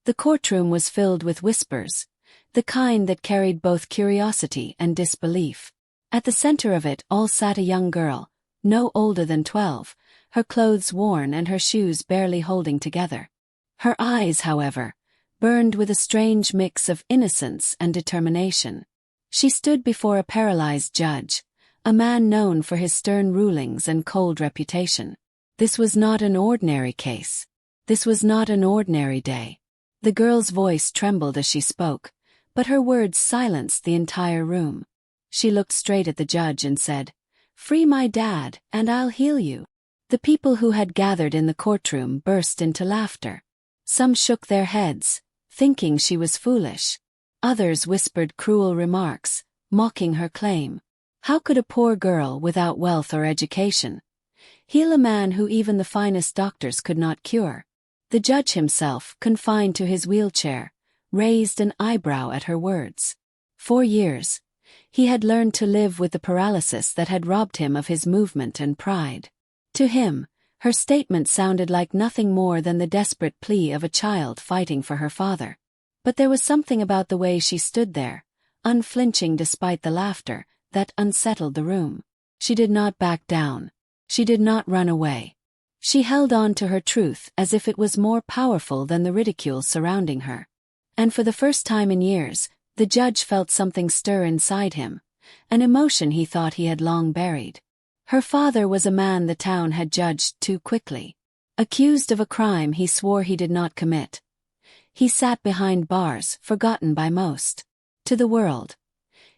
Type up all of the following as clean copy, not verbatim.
The courtroom was filled with whispers, the kind that carried both curiosity and disbelief. At the center of it all sat a young girl, no older than 12, her clothes worn and her shoes barely holding together. Her eyes, however, burned with a strange mix of innocence and determination. She stood before a paralyzed judge, a man known for his stern rulings and cold reputation. This was not an ordinary case. This was not an ordinary day. The girl's voice trembled as she spoke, but her words silenced the entire room. She looked straight at the judge and said, "Free my dad, and I'll heal you." The people who had gathered in the courtroom burst into laughter. Some shook their heads, thinking she was foolish. Others whispered cruel remarks, mocking her claim. How could a poor girl without wealth or education heal a man who even the finest doctors could not cure? The judge himself, confined to his wheelchair, raised an eyebrow at her words. For years, he had learned to live with the paralysis that had robbed him of his movement and pride. To him, her statement sounded like nothing more than the desperate plea of a child fighting for her father. But there was something about the way she stood there, unflinching despite the laughter, that unsettled the room. She did not back down. She did not run away. She held on to her truth as if it was more powerful than the ridicule surrounding her. And for the first time in years, the judge felt something stir inside him, an emotion he thought he had long buried. Her father was a man the town had judged too quickly. Accused of a crime he swore he did not commit. He sat behind bars, forgotten by most. To the world,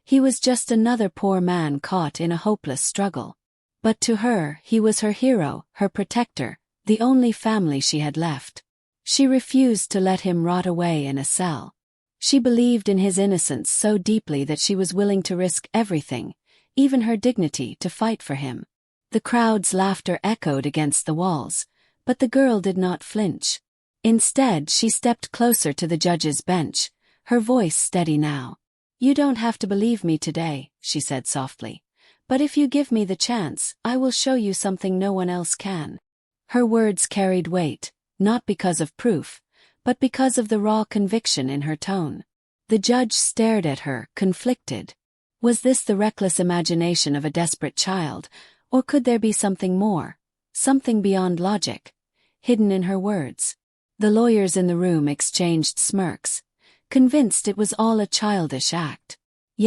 he was just another poor man caught in a hopeless struggle. But to her, he was her hero, her protector, the only family she had left. She refused to let him rot away in a cell. She believed in his innocence so deeply that she was willing to risk everything, even her dignity, to fight for him. The crowd's laughter echoed against the walls, but the girl did not flinch. Instead, she stepped closer to the judge's bench, her voice steady now. "You don't have to believe me today," she said softly. "But if you give me the chance, I will show you something no one else can." Her words carried weight, not because of proof, but because of the raw conviction in her tone. The judge stared at her, conflicted. Was this the reckless imagination of a desperate child, or could there be something more, something beyond logic, hidden in her words? The lawyers in the room exchanged smirks, convinced it was all a childish act.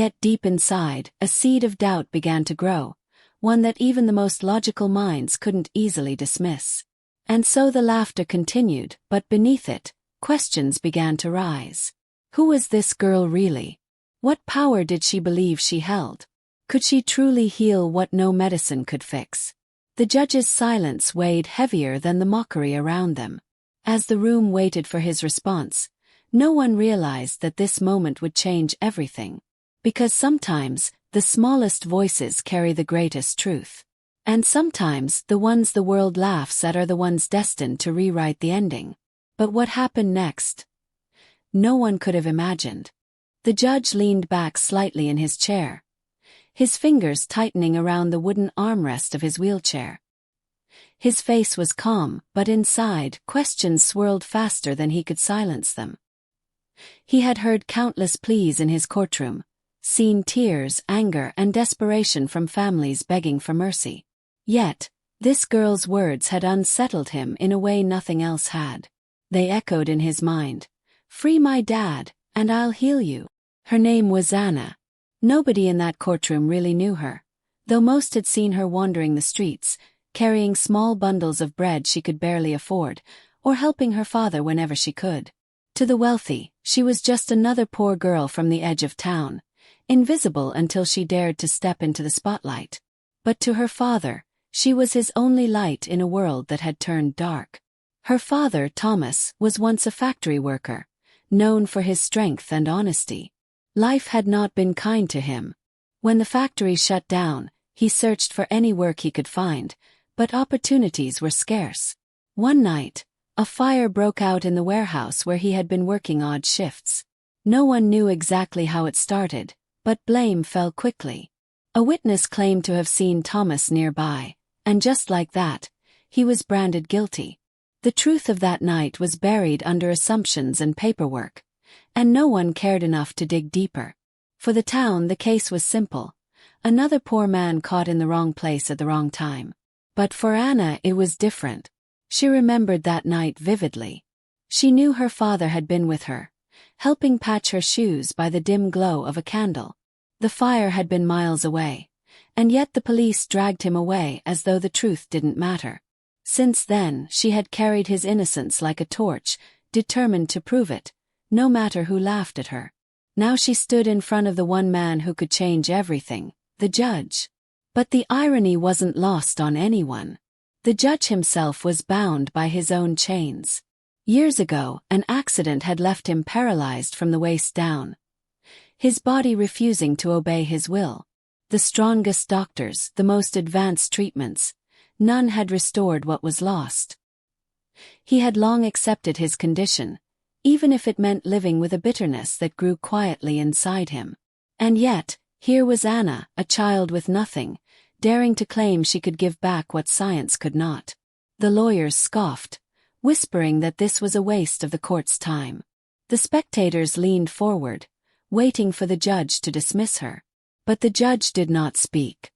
Yet deep inside, a seed of doubt began to grow, one that even the most logical minds couldn't easily dismiss. And so the laughter continued, but beneath it, questions began to rise. Who was this girl really? What power did she believe she held? Could she truly heal what no medicine could fix? The judge's silence weighed heavier than the mockery around them. As the room waited for his response, no one realized that this moment would change everything. Because sometimes, the smallest voices carry the greatest truth. And sometimes, the ones the world laughs at are the ones destined to rewrite the ending. But what happened next? No one could have imagined. The judge leaned back slightly in his chair, his fingers tightening around the wooden armrest of his wheelchair. His face was calm, but inside, questions swirled faster than he could silence them. He had heard countless pleas in his courtroom, seen tears, anger, and desperation from families begging for mercy. Yet, this girl's words had unsettled him in a way nothing else had. They echoed in his mind. "Free my dad, and I'll heal you." Her name was Anna. Nobody in that courtroom really knew her, though most had seen her wandering the streets, carrying small bundles of bread she could barely afford, or helping her father whenever she could. To the wealthy, she was just another poor girl from the edge of town, invisible until she dared to step into the spotlight. But to her father, she was his only light in a world that had turned dark. Her father, Thomas, was once a factory worker, known for his strength and honesty. Life had not been kind to him. When the factory shut down, he searched for any work he could find, but opportunities were scarce. One night, a fire broke out in the warehouse where he had been working odd shifts. No one knew exactly how it started, but blame fell quickly. A witness claimed to have seen Thomas nearby, and just like that, he was branded guilty. The truth of that night was buried under assumptions and paperwork, and no one cared enough to dig deeper. For the town, the case was simple: another poor man caught in the wrong place at the wrong time. But for Anna it was different. She remembered that night vividly. She knew her father had been with her, helping patch her shoes by the dim glow of a candle. The fire had been miles away, and yet the police dragged him away as though the truth didn't matter. Since then, she had carried his innocence like a torch, determined to prove it, no matter who laughed at her. Now she stood in front of the one man who could change everything, the judge. But the irony wasn't lost on anyone. The judge himself was bound by his own chains. Years ago, an accident had left him paralyzed from the waist down, his body refusing to obey his will. The strongest doctors, the most advanced treatments, none had restored what was lost. He had long accepted his condition, even if it meant living with a bitterness that grew quietly inside him. And yet, here was Anna, a child with nothing, daring to claim she could give back what science could not. The lawyers scoffed, whispering that this was a waste of the court's time. The spectators leaned forward, waiting for the judge to dismiss her. But the judge did not speak.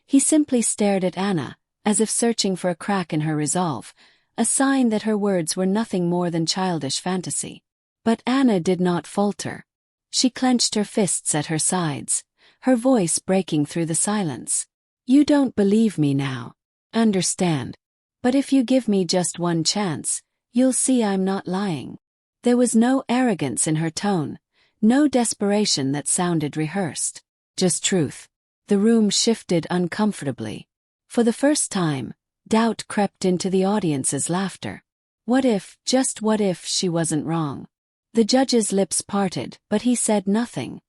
He simply stared at Anna, as if searching for a crack in her resolve, a sign that her words were nothing more than childish fantasy. But Anna did not falter. She clenched her fists at her sides, her voice breaking through the silence. "You don't believe me now. Understand. But if you give me just one chance, you'll see I'm not lying." There was no arrogance in her tone, no desperation that sounded rehearsed. Just truth. The room shifted uncomfortably. For the first time, doubt crept into the audience's laughter. What if, just what if, she wasn't wrong? The judge's lips parted, but he said nothing.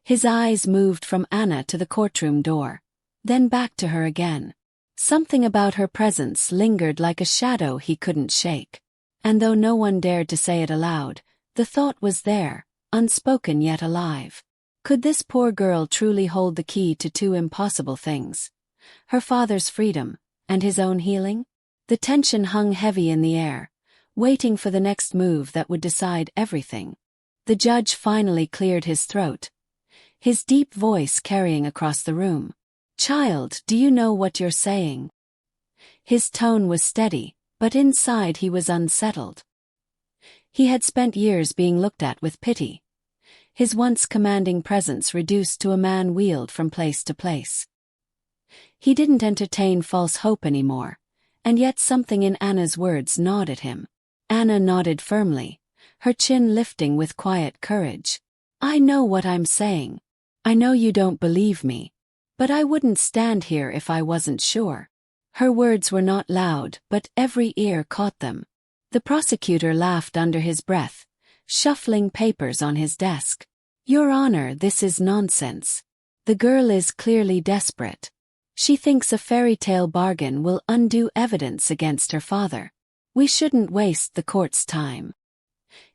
His eyes moved from Anna to the courtroom door, then back to her again. Something about her presence lingered like a shadow he couldn't shake. And though no one dared to say it aloud, the thought was there, unspoken yet alive. Could this poor girl truly hold the key to two impossible things? Her father's freedom, and his own healing? The tension hung heavy in the air, waiting for the next move that would decide everything. The judge finally cleared his throat, his deep voice carrying across the room. "Child, do you know what you're saying?" His tone was steady, but inside he was unsettled. He had spent years being looked at with pity, his once commanding presence reduced to a man wheeled from place to place. He didn't entertain false hope anymore, and yet something in Anna's words gnawed at him. Anna nodded firmly, her chin lifting with quiet courage. "I know what I'm saying. I know you don't believe me. But I wouldn't stand here if I wasn't sure." Her words were not loud, but every ear caught them. The prosecutor laughed under his breath, shuffling papers on his desk. "Your Honor, this is nonsense. The girl is clearly desperate. She thinks a fairy tale bargain will undo evidence against her father. We shouldn't waste the court's time."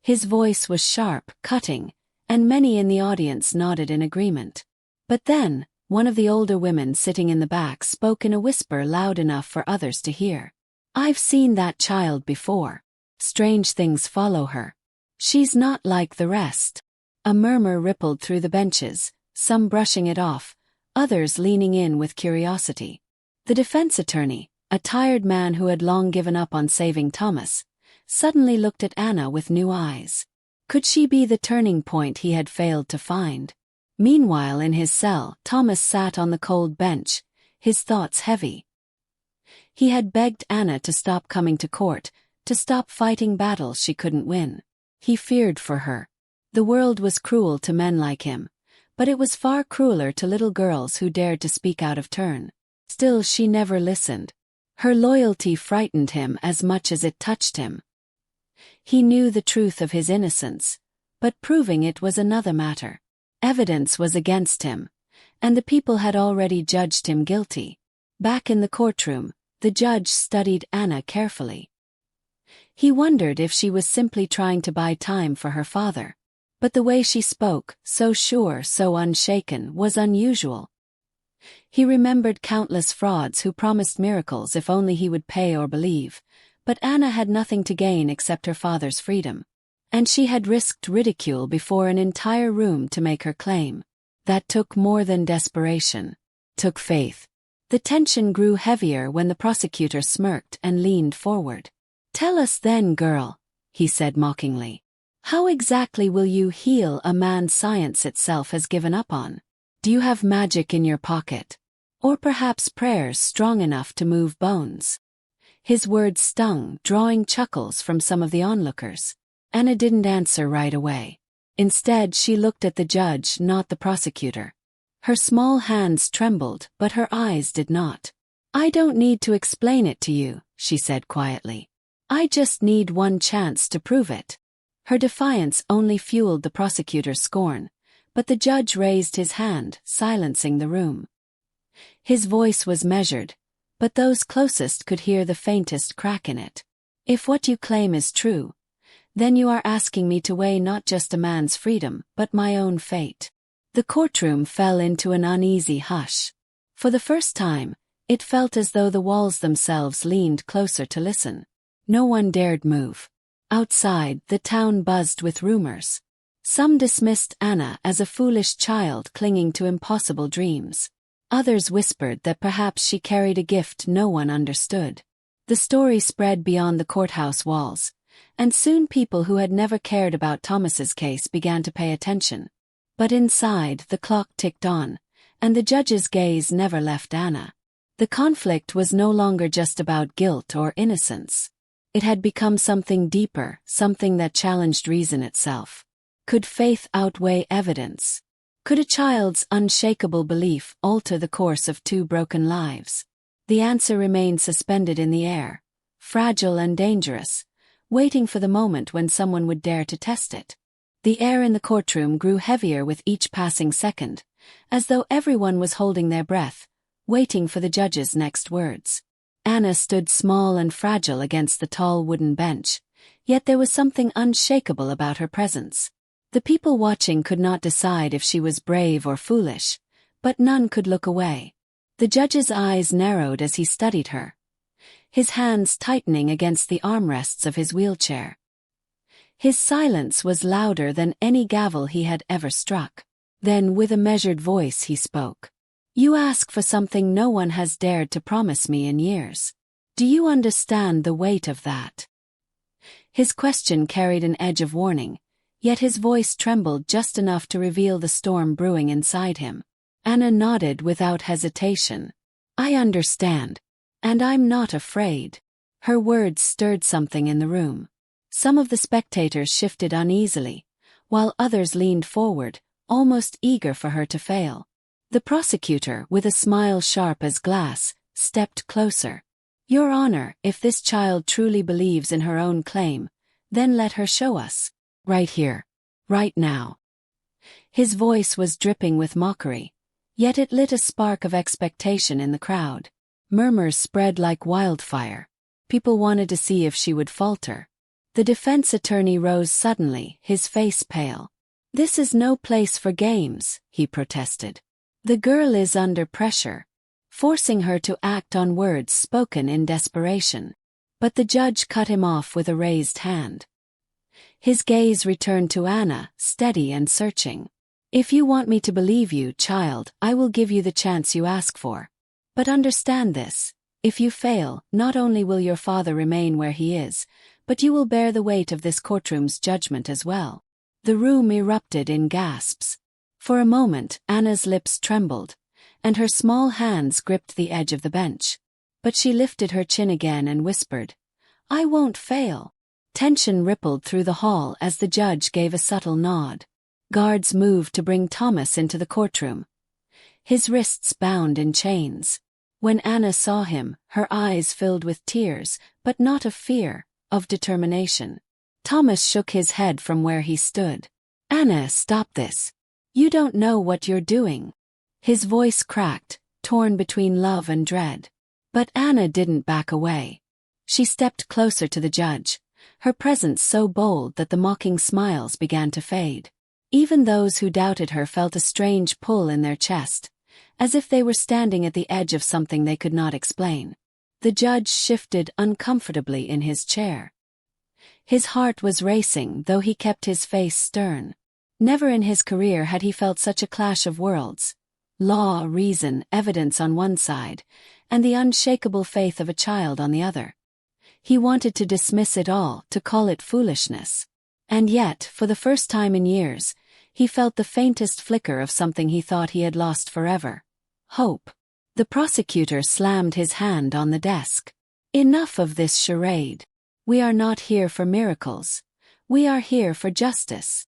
His voice was sharp, cutting, and many in the audience nodded in agreement. But then, one of the older women sitting in the back spoke in a whisper loud enough for others to hear. "I've seen that child before. Strange things follow her. She's not like the rest." A murmur rippled through the benches, some brushing it off, others leaning in with curiosity. The defense attorney, a tired man who had long given up on saving Thomas, suddenly looked at Anna with new eyes. Could she be the turning point he had failed to find? Meanwhile, in his cell, Thomas sat on the cold bench, his thoughts heavy. He had begged Anna to stop coming to court, to stop fighting battles she couldn't win. He feared for her. The world was cruel to men like him, but it was far crueler to little girls who dared to speak out of turn. Still, she never listened. Her loyalty frightened him as much as it touched him. He knew the truth of his innocence, but proving it was another matter. Evidence was against him, and the people had already judged him guilty. Back in the courtroom, the judge studied Anna carefully. He wondered if she was simply trying to buy time for her father. But the way she spoke, so sure, so unshaken, was unusual. He remembered countless frauds who promised miracles if only he would pay or believe, But Anna had nothing to gain except her father's freedom. And she had risked ridicule before an entire room to make her claim. That took more than desperation. Took faith. The tension grew heavier when the prosecutor smirked and leaned forward. "Tell us then, girl," he said mockingly. "How exactly will you heal a man science itself has given up on? Do you have magic in your pocket? Or perhaps prayers strong enough to move bones?" His words stung, drawing chuckles from some of the onlookers. Anna didn't answer right away. Instead, she looked at the judge, not the prosecutor. Her small hands trembled, but her eyes did not. "I don't need to explain it to you," she said quietly. "I just need one chance to prove it." Her defiance only fueled the prosecutor's scorn, but the judge raised his hand, silencing the room. His voice was measured, but those closest could hear the faintest crack in it. "If what you claim is true, then you are asking me to weigh not just a man's freedom, but my own fate." The courtroom fell into an uneasy hush. For the first time, it felt as though the walls themselves leaned closer to listen. No one dared move. Outside, the town buzzed with rumors. Some dismissed Anna as a foolish child clinging to impossible dreams. Others whispered that perhaps she carried a gift no one understood. The story spread beyond the courthouse walls, and soon people who had never cared about Thomas's case began to pay attention. But inside, the clock ticked on, and the judge's gaze never left Anna. The conflict was no longer just about guilt or innocence. It had become something deeper, something that challenged reason itself. Could faith outweigh evidence? Could a child's unshakable belief alter the course of two broken lives? The answer remained suspended in the air, fragile and dangerous, waiting for the moment when someone would dare to test it. The air in the courtroom grew heavier with each passing second, as though everyone was holding their breath, waiting for the judge's next words. Anna stood small and fragile against the tall wooden bench, yet there was something unshakable about her presence. The people watching could not decide if she was brave or foolish, but none could look away. The judge's eyes narrowed as he studied her, his hands tightening against the armrests of his wheelchair. His silence was louder than any gavel he had ever struck. Then, with a measured voice, he spoke. "You ask for something no one has dared to promise me in years. Do you understand the weight of that?" His question carried an edge of warning, yet his voice trembled just enough to reveal the storm brewing inside him. Anna nodded without hesitation. "I understand. And I'm not afraid." Her words stirred something in the room. Some of the spectators shifted uneasily, while others leaned forward, almost eager for her to fail. The prosecutor, with a smile sharp as glass, stepped closer. "Your Honor, if this child truly believes in her own claim, then let her show us. Right here. Right now." His voice was dripping with mockery, yet it lit a spark of expectation in the crowd. Murmurs spread like wildfire. People wanted to see if she would falter. The defense attorney rose suddenly, his face pale. "This is no place for games," he protested. "The girl is under pressure," forcing her to act on words spoken in desperation. But the judge cut him off with a raised hand. His gaze returned to Anna, steady and searching. "If you want me to believe you, child, I will give you the chance you ask for. But understand this. If you fail, not only will your father remain where he is, but you will bear the weight of this courtroom's judgment as well." The room erupted in gasps. For a moment, Anna's lips trembled, and her small hands gripped the edge of the bench. But she lifted her chin again and whispered, "I won't fail." Tension rippled through the hall as the judge gave a subtle nod. Guards moved to bring Thomas into the courtroom, his wrists bound in chains. When Anna saw him, her eyes filled with tears, but not of fear, of determination. Thomas shook his head from where he stood. "Anna, stop this. You don't know what you're doing." His voice cracked, torn between love and dread. But Anna didn't back away. She stepped closer to the judge, her presence so bold that the mocking smiles began to fade. Even those who doubted her felt a strange pull in their chest, as if they were standing at the edge of something they could not explain. The judge shifted uncomfortably in his chair. His heart was racing, though he kept his face stern. Never in his career had he felt such a clash of worlds. Law, reason, evidence on one side, and the unshakable faith of a child on the other. He wanted to dismiss it all, to call it foolishness. And yet, for the first time in years, he felt the faintest flicker of something he thought he had lost forever. Hope. The prosecutor slammed his hand on the desk. Enough of this charade. We are not here for miracles. We are here for justice.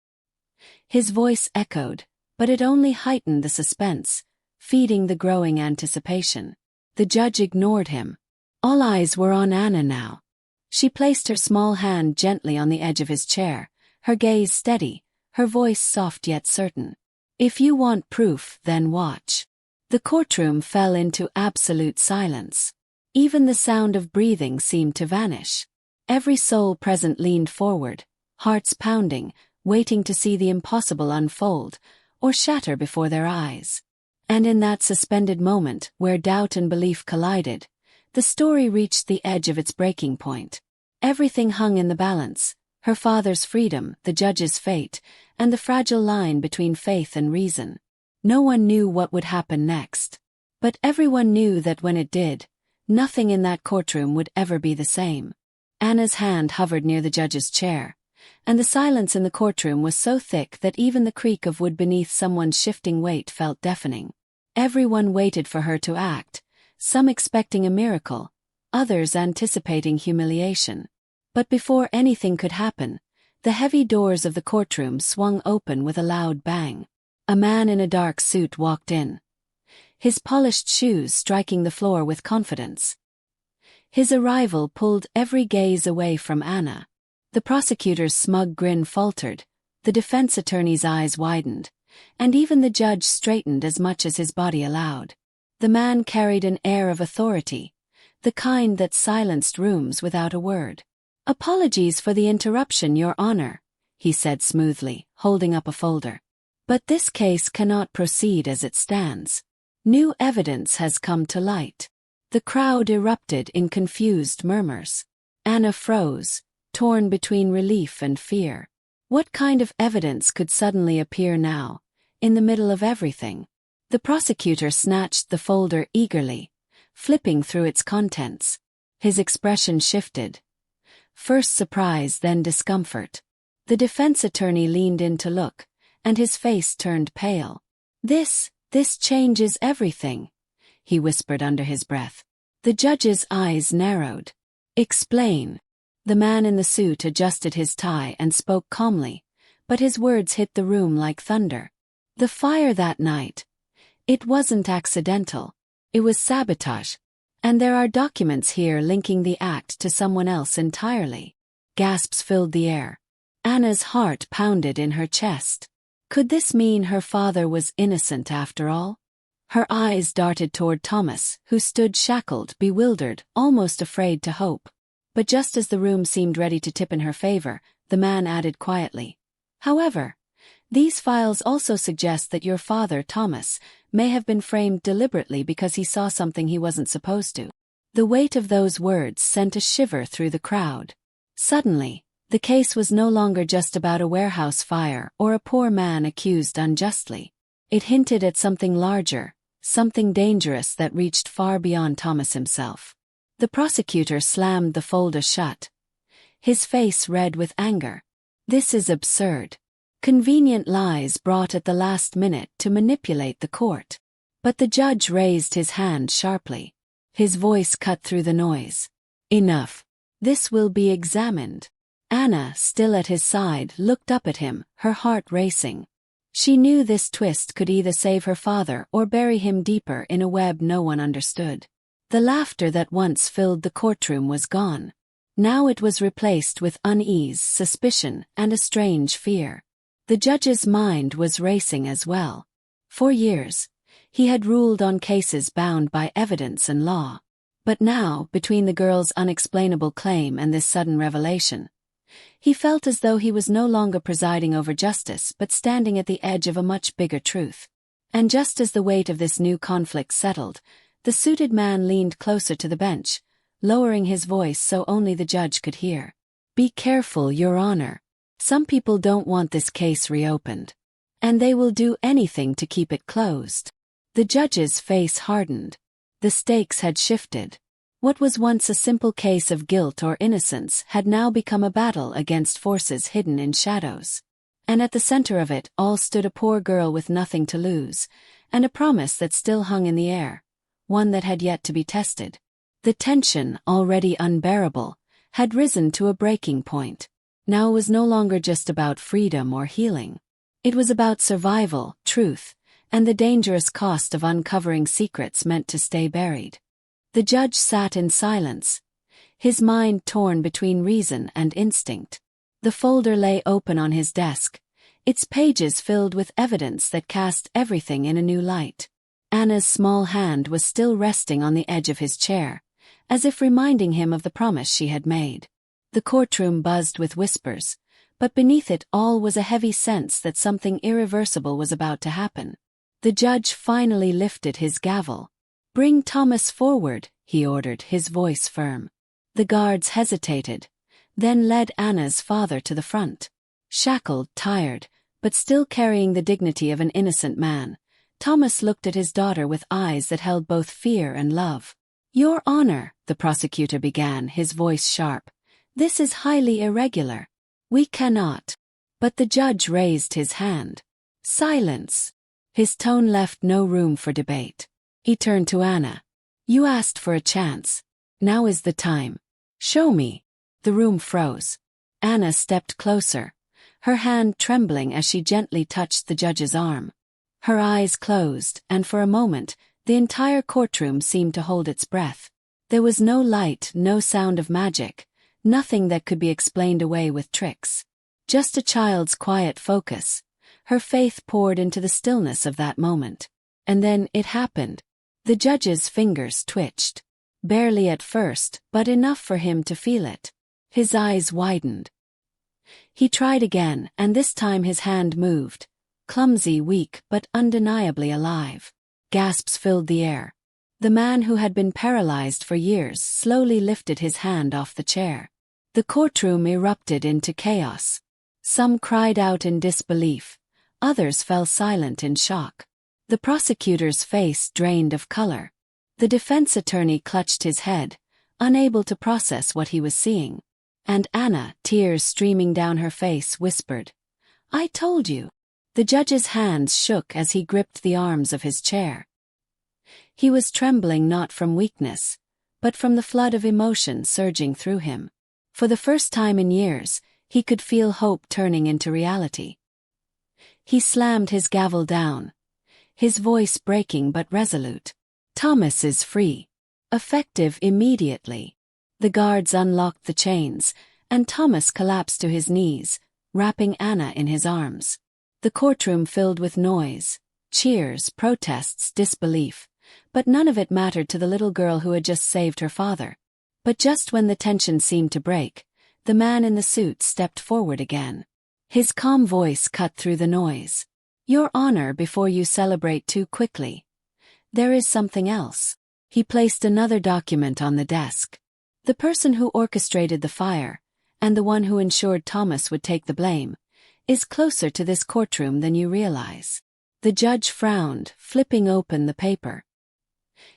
His voice echoed, but it only heightened the suspense, feeding the growing anticipation. The judge ignored him. All eyes were on Anna now. She placed her small hand gently on the edge of his chair, her gaze steady, her voice soft yet certain. If you want proof, then watch. The courtroom fell into absolute silence. Even the sound of breathing seemed to vanish. Every soul present leaned forward, hearts pounding, waiting to see the impossible unfold, or shatter before their eyes. And in that suspended moment, where doubt and belief collided, the story reached the edge of its breaking point. Everything hung in the balance: her father's freedom, the judge's fate, and the fragile line between faith and reason. No one knew what would happen next. But everyone knew that when it did, nothing in that courtroom would ever be the same. Anna's hand hovered near the judge's chair, and the silence in the courtroom was so thick that even the creak of wood beneath someone's shifting weight felt deafening. Everyone waited for her to act, some expecting a miracle, others anticipating humiliation. But before anything could happen, the heavy doors of the courtroom swung open with a loud bang. A man in a dark suit walked in, his polished shoes striking the floor with confidence. His arrival pulled every gaze away from Anna. The prosecutor's smug grin faltered, the defense attorney's eyes widened, and even the judge straightened as much as his body allowed. The man carried an air of authority, the kind that silenced rooms without a word. "Apologies for the interruption, Your Honor," he said smoothly, holding up a folder. "But this case cannot proceed as it stands. New evidence has come to light." The crowd erupted in confused murmurs. Anna froze, torn between relief and fear. What kind of evidence could suddenly appear now, in the middle of everything? The prosecutor snatched the folder eagerly, flipping through its contents. His expression shifted. First surprise, then discomfort. The defense attorney leaned in to look, and his face turned pale. This changes everything," he whispered under his breath. The judge's eyes narrowed. "Explain." The man in the suit adjusted his tie and spoke calmly, but his words hit the room like thunder. "The fire that night. It wasn't accidental. It was sabotage. And there are documents here linking the act to someone else entirely." Gasps filled the air. Anna's heart pounded in her chest. Could this mean her father was innocent after all? Her eyes darted toward Thomas, who stood shackled, bewildered, almost afraid to hope. But just as the room seemed ready to tip in her favor, the man added quietly, "However, these files also suggest that your father, Thomas, may have been framed deliberately because he saw something he wasn't supposed to." The weight of those words sent a shiver through the crowd. Suddenly, the case was no longer just about a warehouse fire or a poor man accused unjustly. It hinted at something larger, something dangerous that reached far beyond Thomas himself. The prosecutor slammed the folder shut, his face red with anger. "This is absurd. Convenient lies brought at the last minute to manipulate the court." But the judge raised his hand sharply. His voice cut through the noise. "Enough. This will be examined." Anna, still at his side, looked up at him, her heart racing. She knew this twist could either save her father or bury him deeper in a web no one understood. The laughter that once filled the courtroom was gone. Now it was replaced with unease, suspicion, and a strange fear. The judge's mind was racing as well. For years, he had ruled on cases bound by evidence and law. But now, between the girl's unexplainable claim and this sudden revelation, he felt as though he was no longer presiding over justice but standing at the edge of a much bigger truth. And just as the weight of this new conflict settled, the suited man leaned closer to the bench, lowering his voice so only the judge could hear. "Be careful, Your Honor. Some people don't want this case reopened. And they will do anything to keep it closed." The judge's face hardened. The stakes had shifted. What was once a simple case of guilt or innocence had now become a battle against forces hidden in shadows. And at the center of it all stood a poor girl with nothing to lose, and a promise that still hung in the air, one that had yet to be tested. The tension, already unbearable, had risen to a breaking point. Now it was no longer just about freedom or healing. It was about survival, truth, and the dangerous cost of uncovering secrets meant to stay buried. The judge sat in silence, his mind torn between reason and instinct. The folder lay open on his desk, its pages filled with evidence that cast everything in a new light. Anna's small hand was still resting on the edge of his chair, as if reminding him of the promise she had made. The courtroom buzzed with whispers, but beneath it all was a heavy sense that something irreversible was about to happen. The judge finally lifted his gavel. "Bring Thomas forward," he ordered, his voice firm. The guards hesitated, then led Anna's father to the front. Shackled, tired, but still carrying the dignity of an innocent man, Thomas looked at his daughter with eyes that held both fear and love. "Your Honor," the prosecutor began, his voice sharp, "this is highly irregular. We cannot." But the judge raised his hand. "Silence." His tone left no room for debate. He turned to Anna. "You asked for a chance. Now is the time. Show me." The room froze. Anna stepped closer, her hand trembling as she gently touched the judge's arm. Her eyes closed, and for a moment, the entire courtroom seemed to hold its breath. There was no light, no sound of magic, nothing that could be explained away with tricks. Just a child's quiet focus. Her faith poured into the stillness of that moment. And then it happened. The judge's fingers twitched. Barely at first, but enough for him to feel it. His eyes widened. He tried again, and this time his hand moved. Clumsy, weak, but undeniably alive. Gasps filled the air. The man who had been paralyzed for years slowly lifted his hand off the chair. The courtroom erupted into chaos. Some cried out in disbelief. Others fell silent in shock. The prosecutor's face drained of color. The defense attorney clutched his head, unable to process what he was seeing. And Anna, tears streaming down her face, whispered, "I told you." The judge's hands shook as he gripped the arms of his chair. He was trembling not from weakness, but from the flood of emotion surging through him. For the first time in years, he could feel hope turning into reality. He slammed his gavel down, his voice breaking but resolute. "Thomas is free. Effective immediately." The guards unlocked the chains, and Thomas collapsed to his knees, wrapping Anna in his arms. The courtroom filled with noise, cheers, protests, disbelief, but none of it mattered to the little girl who had just saved her father. But just when the tension seemed to break, the man in the suit stepped forward again. His calm voice cut through the noise. "Your Honor, before you celebrate too quickly, there is something else." He placed another document on the desk. "The person who orchestrated the fire, and the one who ensured Thomas would take the blame, is closer to this courtroom than you realize." The judge frowned, flipping open the paper.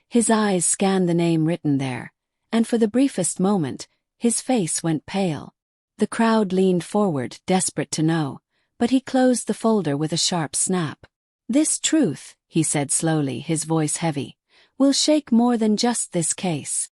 His eyes scanned the name written there, and for the briefest moment, his face went pale. The crowd leaned forward, desperate to know, but he closed the folder with a sharp snap. "This truth," he said slowly, his voice heavy, "will shake more than just this case."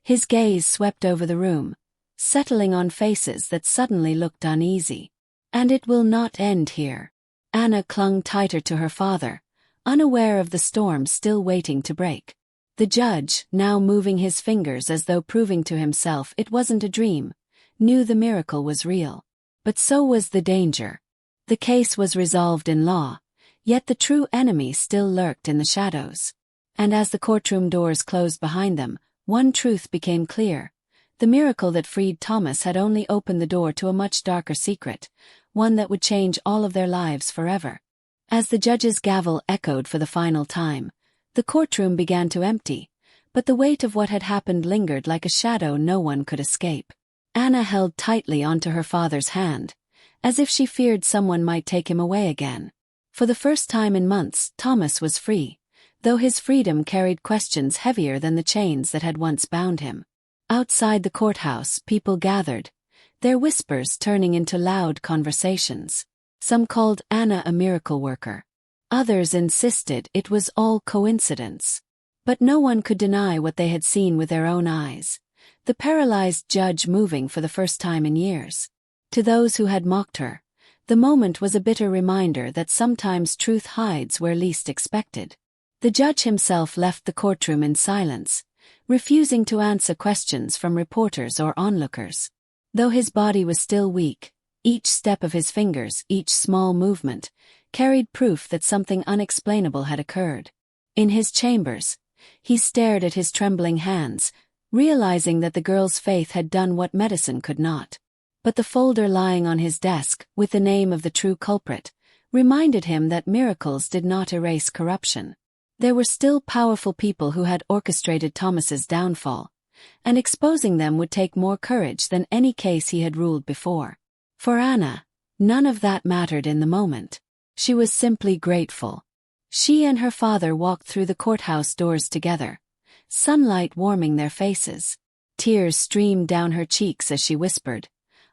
His gaze swept over the room, settling on faces that suddenly looked uneasy. "And it will not end here." Anna clung tighter to her father, unaware of the storm still waiting to break. The judge, now moving his fingers as though proving to himself it wasn't a dream, knew the miracle was real. But so was the danger. The case was resolved in law, yet the true enemy still lurked in the shadows. And as the courtroom doors closed behind them, one truth became clear. The miracle that freed Thomas had only opened the door to a much darker secret, one that would change all of their lives forever. As the judge's gavel echoed for the final time, the courtroom began to empty, but the weight of what had happened lingered like a shadow no one could escape. Anna held tightly onto her father's hand, as if she feared someone might take him away again. For the first time in months, Thomas was free, though his freedom carried questions heavier than the chains that had once bound him. Outside the courthouse, people gathered, their whispers turning into loud conversations. Some called Anna a miracle worker. Others insisted it was all coincidence. But no one could deny what they had seen with their own eyes. The paralyzed judge moving for the first time in years. To those who had mocked her, the moment was a bitter reminder that sometimes truth hides where least expected. The judge himself left the courtroom in silence, refusing to answer questions from reporters or onlookers. Though his body was still weak, each step of his fingers, each small movement, carried proof that something unexplainable had occurred. In his chambers, he stared at his trembling hands, realizing that the girl's faith had done what medicine could not. But the folder lying on his desk, with the name of the true culprit, reminded him that miracles did not erase corruption. There were still powerful people who had orchestrated Thomas's downfall, and exposing them would take more courage than any case he had ruled before. For Anna, none of that mattered in the moment. She was simply grateful. She and her father walked through the courthouse doors together, sunlight warming their faces. Tears streamed down her cheeks as she whispered,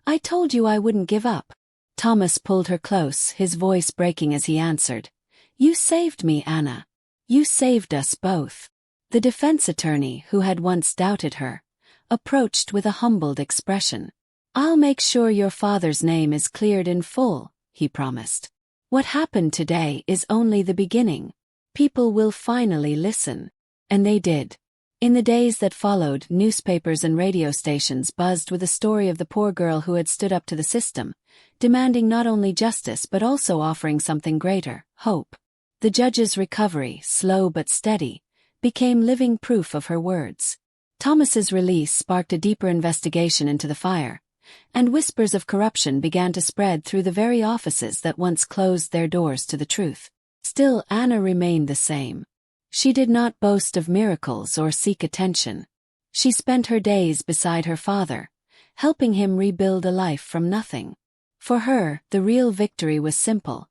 "I told you I wouldn't give up." Thomas pulled her close, his voice breaking as he answered, "You saved me, Anna. You saved us both." The defense attorney, who had once doubted her, approached with a humbled expression. "I'll make sure your father's name is cleared in full," he promised. "What happened today is only the beginning. People will finally listen." And they did. In the days that followed, newspapers and radio stations buzzed with the story of the poor girl who had stood up to the system, demanding not only justice but also offering something greater, hope. The judge's recovery, slow but steady, became living proof of her words. Thomas's release sparked a deeper investigation into the fire, and whispers of corruption began to spread through the very offices that once closed their doors to the truth. Still, Anna remained the same. She did not boast of miracles or seek attention. She spent her days beside her father, helping him rebuild a life from nothing. For her, the real victory was simple.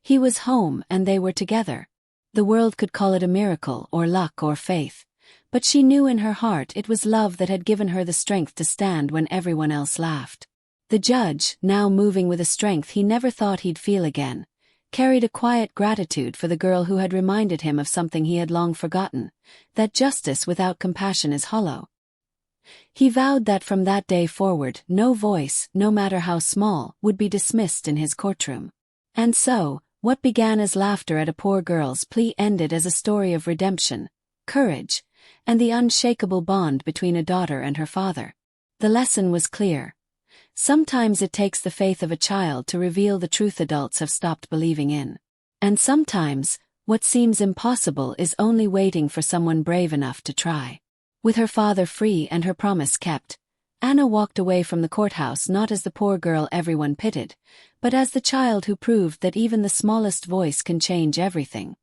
He was home and they were together. The world could call it a miracle or luck or faith, but she knew in her heart it was love that had given her the strength to stand when everyone else laughed. The judge, now moving with a strength he never thought he'd feel again, carried a quiet gratitude for the girl who had reminded him of something he had long forgotten, that justice without compassion is hollow. He vowed that from that day forward, no voice, no matter how small, would be dismissed in his courtroom. And so, what began as laughter at a poor girl's plea ended as a story of redemption, courage, and the unshakable bond between a daughter and her father. The lesson was clear. Sometimes it takes the faith of a child to reveal the truth adults have stopped believing in. And sometimes, what seems impossible is only waiting for someone brave enough to try. With her father free and her promise kept, Anna walked away from the courthouse not as the poor girl everyone pitied, but as the child who proved that even the smallest voice can change everything.